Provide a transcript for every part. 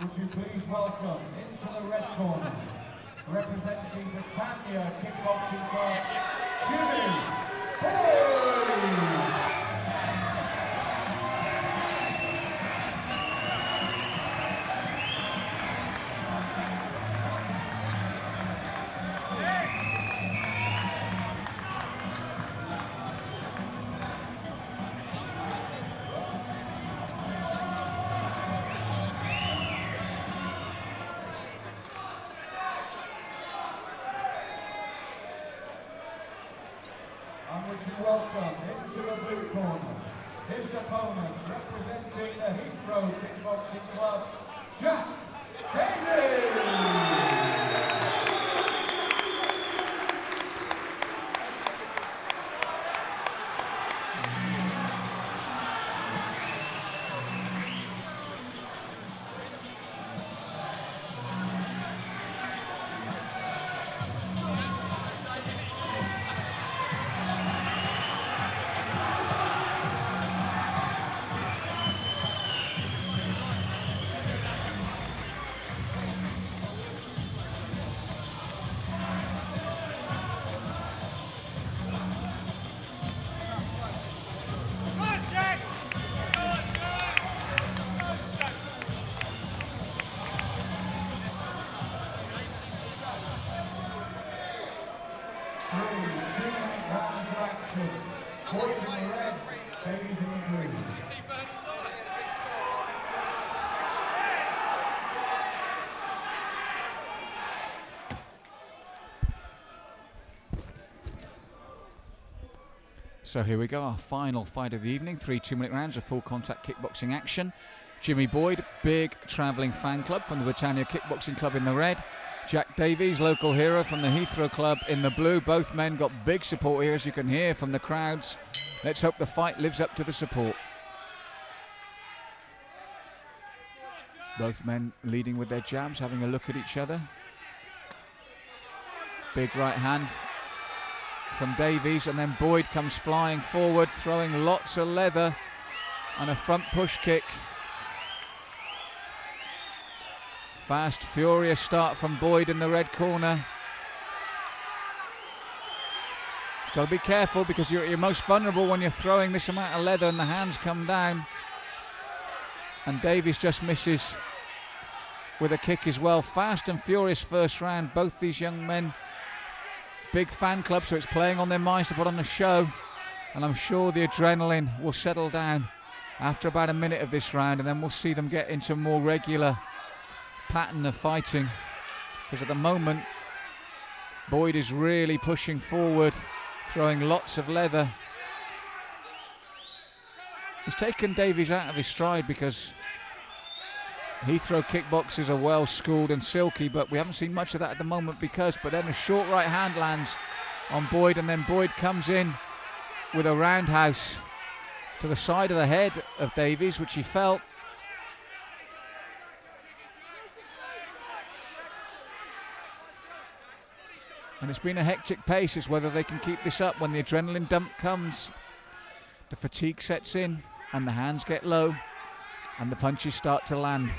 Would you please welcome into the red corner, representing Britannia Kickboxing Club, MrJimmyBoyd! And would you welcome into the blue corner, his opponent representing the Heathrow Kickboxing Club, Davies! Rounds of action. Boyd in the red, Davies in the blue. So here we go, our final fight of the evening. 3 2-minute rounds of full contact kickboxing action. Jimmy Boyd, big travelling fan club from the Britannia Kickboxing Club in the red. Jack Davies, local hero from the Heathrow Club in the blue. Both men got big support here, as you can hear from the crowds. Let's hope the fight lives up to the support. Both men leading with their jabs, having a look at each other. Big right hand from Davies, and then Boyd comes flying forward, throwing lots of leather and a front push kick. Fast, furious start from Boyd in the red corner. You've got to be careful because you're at your most vulnerable when you're throwing this amount of leather and the hands come down. And Davies just misses with a kick as well. Fast and furious first round. Both these young men, big fan club, so it's playing on their minds to put on a show. And I'm sure the adrenaline will settle down after about a minute of this round, and then we'll see them get into a more regular pattern of fighting, because at the moment Boyd is really pushing forward, throwing lots of leather. He's taken Davies out of his stride because Heathrow kickboxers are well schooled and silky, but we haven't seen much of that at the moment but then a short right hand lands on Boyd, and then Boyd comes in with a roundhouse to the side of the head of Davies, which he felt. And it's been a hectic pace. It's whether they can keep this up when the adrenaline dump comes. The fatigue sets in and the hands get low and the punches start to land.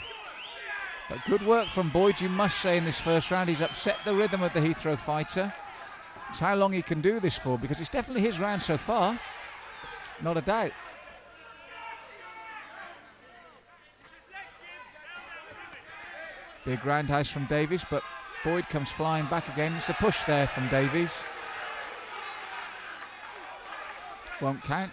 But good work from Boyd, you must say, in this first round. He's upset the rhythm of the Heathrow fighter. It's how long he can do this for, because it's definitely his round so far. Not a doubt. Big roundhouse from Davies, but Boyd comes flying back again. It's a push there from Davies. Won't count.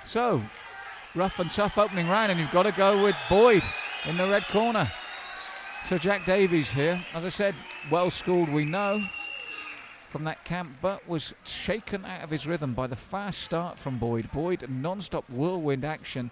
So, rough and tough opening round, and you've got to go with Boyd in the red corner. So Jack Davies here, as I said, well schooled, we know, from that camp, but was shaken out of his rhythm by the fast start from Boyd. Boyd, non-stop whirlwind action,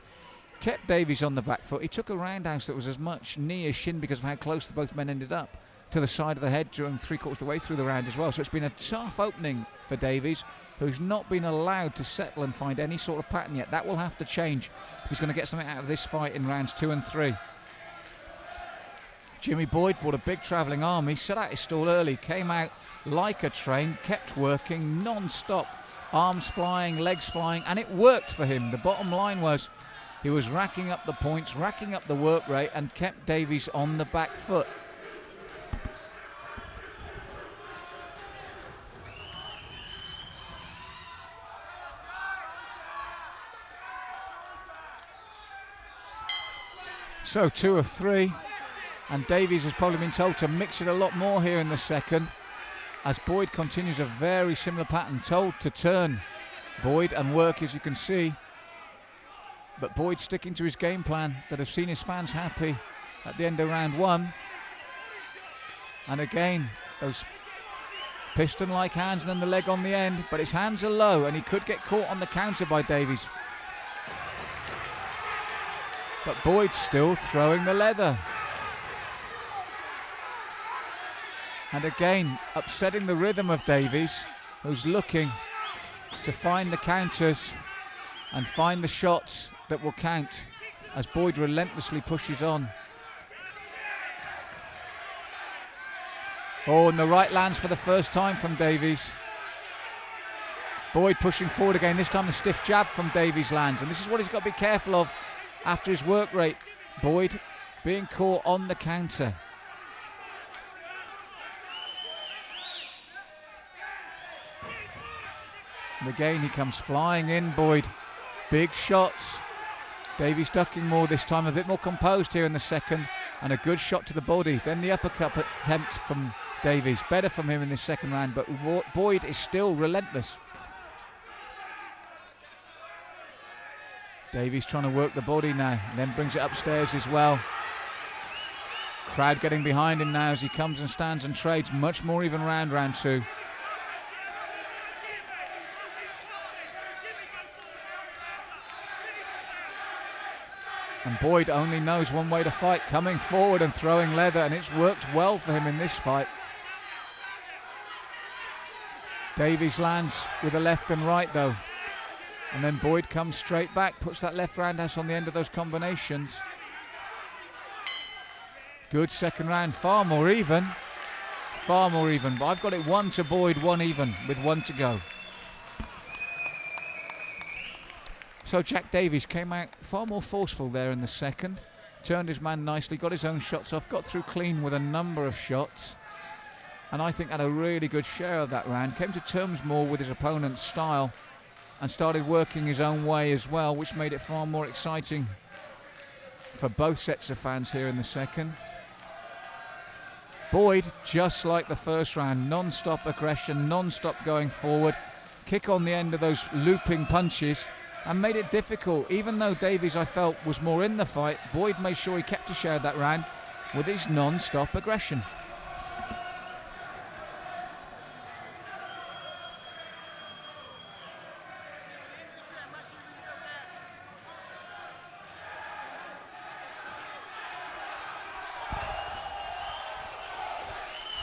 kept Davies on the back foot. He took a roundhouse that was as much knee as shin because of how close the both men ended up to the side of the head during 3/4 of the way through the round as well. So it's been a tough opening for Davies, who's not been allowed to settle and find any sort of pattern yet. That will have to change if he's going to get something out of this fight in rounds 2 and 3. Jimmy Boyd brought a big travelling army, set out his stall early, came out like a train, kept working non-stop arms flying, legs flying, and it worked for him. The bottom line was he was racking up the points, racking up the work rate, and kept Davies on the back foot. So 2 of 3, and Davies has probably been told to mix it a lot more here in the second, as Boyd continues a very similar pattern, told to turn Boyd and work, as you can see. But Boyd sticking to his game plan that has seen his fans happy at the end of round 1. And again, those piston-like hands and then the leg on the end, but his hands are low and he could get caught on the counter by Davies. But Boyd still throwing the leather. And again, upsetting the rhythm of Davies, who's looking to find the counters and find the shots that will count as Boyd relentlessly pushes on. Oh, and the right lands for the first time from Davies. Boyd pushing forward again, this time a stiff jab from Davies lands, and this is what he's got to be careful of after his work rate. Boyd being caught on the counter. And again he comes flying in, Boyd. Big shots. Davies ducking more this time, a bit more composed here in the second, and a good shot to the body. Then the uppercut attempt from Davies. Better from him in this second round, but Boyd is still relentless. Davies trying to work the body now, and then brings it upstairs as well. Crowd getting behind him now as he comes and stands and trades. Much more even round 2. And Boyd only knows one way to fight, coming forward and throwing leather, and it's worked well for him in this fight. Davies lands with a left and right though. And then Boyd comes straight back, puts that left roundhouse on the end of those combinations. Good second round, far more even. But I've got it 1 to Boyd, 1 even, with 1 to go. So Jack Davies came out far more forceful there in the second. Turned his man nicely, got his own shots off, got through clean with a number of shots. And I think had a really good share of that round. Came to terms more with his opponent's style and started working his own way as well, which made it far more exciting for both sets of fans here in the second. Boyd, just like the first round, non-stop aggression, non-stop going forward, kick on the end of those looping punches, and made it difficult. Even though Davies, I felt, was more in the fight, Boyd made sure he kept a share of that round with his non-stop aggression.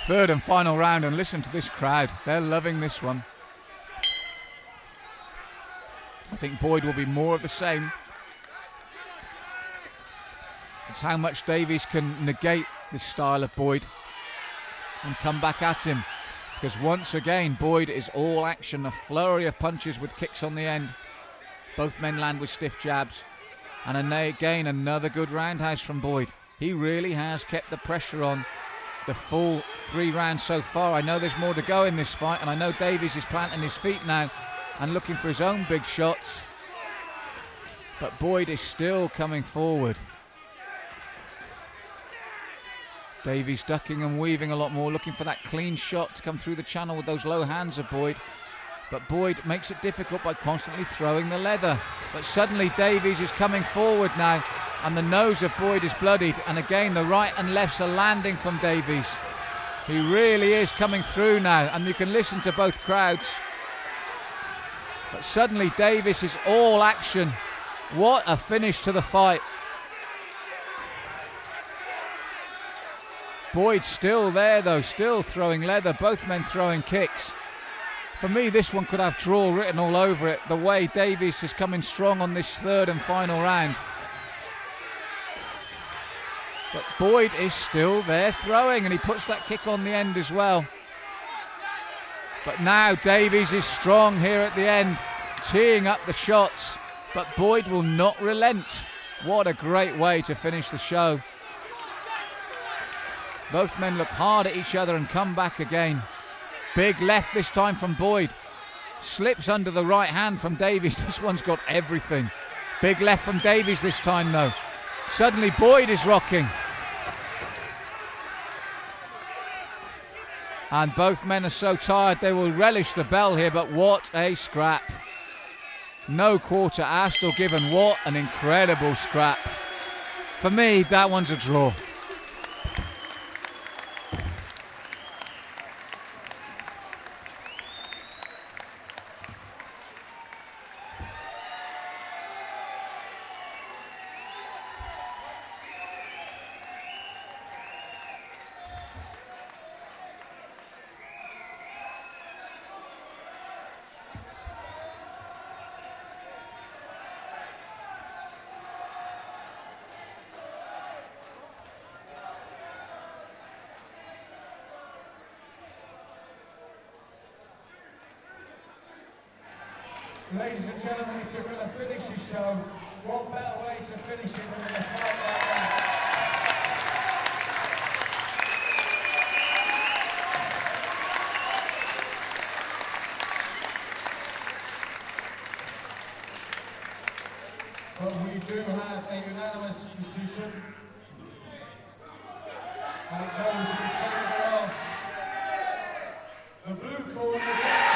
Third and final round, and listen to this crowd. They're loving this one. I think Boyd will be more of the same. It's how much Davies can negate this style of Boyd and come back at him. Because once again, Boyd is all action, a flurry of punches with kicks on the end. Both men land with stiff jabs. And again, another good roundhouse from Boyd. He really has kept the pressure on the full 3 rounds so far. I know there's more to go in this fight, and I know Davies is planting his feet now and looking for his own big shots. But Boyd is still coming forward. Davies ducking and weaving a lot more, looking for that clean shot to come through the channel with those low hands of Boyd. But Boyd makes it difficult by constantly throwing the leather. But suddenly Davies is coming forward now, and the nose of Boyd is bloodied. And again, the right and lefts are landing from Davies. He really is coming through now, and you can listen to both crowds. But suddenly Davies is all action. What a finish to the fight. Boyd still there though, still throwing leather, both men throwing kicks. For me, this one could have draw written all over it, the way Davies is coming strong on this third and final round. But Boyd is still there throwing, and he puts that kick on the end as well. But now Davies is strong here at the end, teeing up the shots, but Boyd will not relent. What a great way to finish the show. Both men look hard at each other and come back again. Big left this time from Boyd. Slips under the right hand from Davies. This one's got everything. Big left from Davies this time though. Suddenly Boyd is rocking. And both men are so tired they will relish the bell here, but what a scrap. No quarter asked or given. What an incredible scrap. For me, that one's a draw. Ladies and gentlemen, if you're going to finish your show, what better way to finish it than with a fight like that? But we do have a unanimous decision, and it goes in favour of the blue corner.